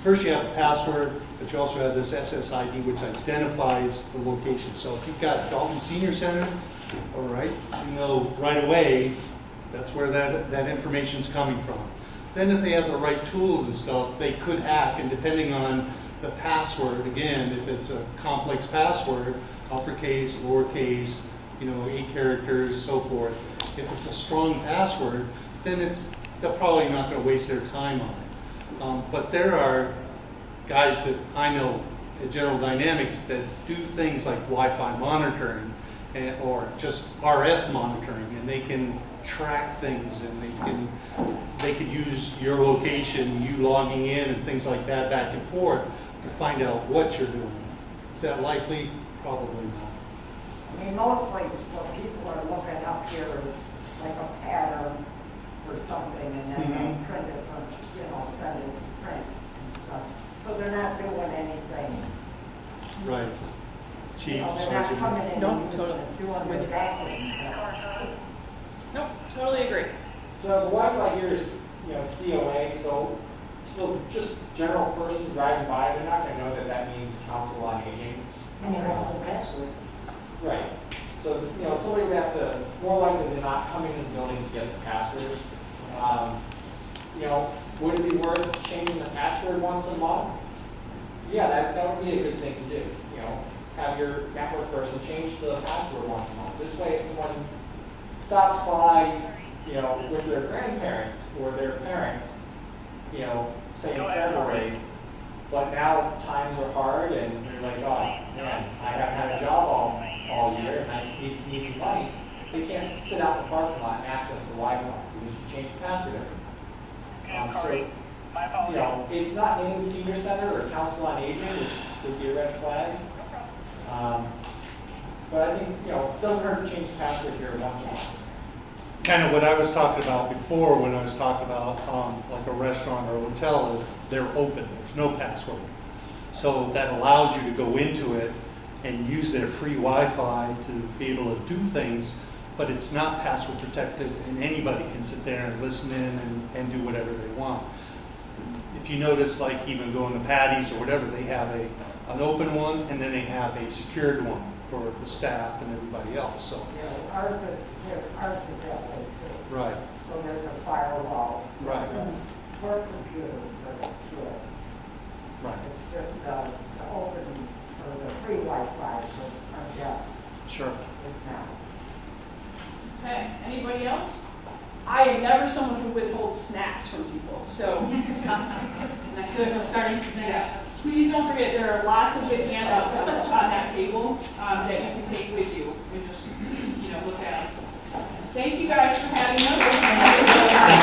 first you have a password, but you also have this SSID, which identifies the location. So if you've got Dalton Senior Center, all right, you know right away that's where that information is coming from. Then if they have the right tools and stuff, they could hack, and depending on the password, again, if it's a complex password, uppercase, lowercase, 8 characters, so forth. If it's a strong password, then they're probably not going to waste their time on it. But there are guys that I know at General Dynamics that do things like Wi-Fi monitoring or just RF monitoring, and they can track things, and they could use your location, you logging in, and things like that back and forth to find out what you're doing. Is that likely? Probably not. I mean, mostly what people are looking up here is like a pattern or something, and then they print it from, send it to print and stuff. So they're not doing anything. Right. Chief, They're not Sergeant. coming in No, and totally. doing the backing. Nope, totally agree. So the Wi-Fi here is, COA, so just general person driving by, they're not gonna know that means Council on Aging. And you have the password. Right. So, somebody would have to, more likely than not, come into the building to get the password. Would it be worth changing the password once a month? Yeah, that would be a good thing to do. Have your network person change the password once a month. This way, if someone stops by, with their grandparent or their parent, say in February, but now times are hard and you're like, oh man, I haven't had a job all year and I need some money. They can't sit out in the parking lot and access the Wi-Fi because you change the password every month. It's not in the senior center or council on aging, which would be a red flag. But I think, it doesn't hurt to change the password here once a month. Kind of what I was talking about before when I was talking about like a restaurant or a hotel is they're open, there's no password. So that allows you to go into it and use their free Wi-Fi to be able to do things, but it's not password protected and anybody can sit there and listen in and do whatever they want. If you notice, like even going to Patty's or whatever, they have an open one and then they have a secured one for the staff and everybody else. So Ours is that way too. right. So there's a firewall. Right. For computers are secure. Right. It's just the open, or the free Wi-Fi for our guests Sure. is not. Okay, anybody else? I am never someone who withholds snacks from people, so and I feel like I'm starting to do that. Please don't forget there are lots of good handouts on that table that you can take with you and just look at them. Thank you guys for having us.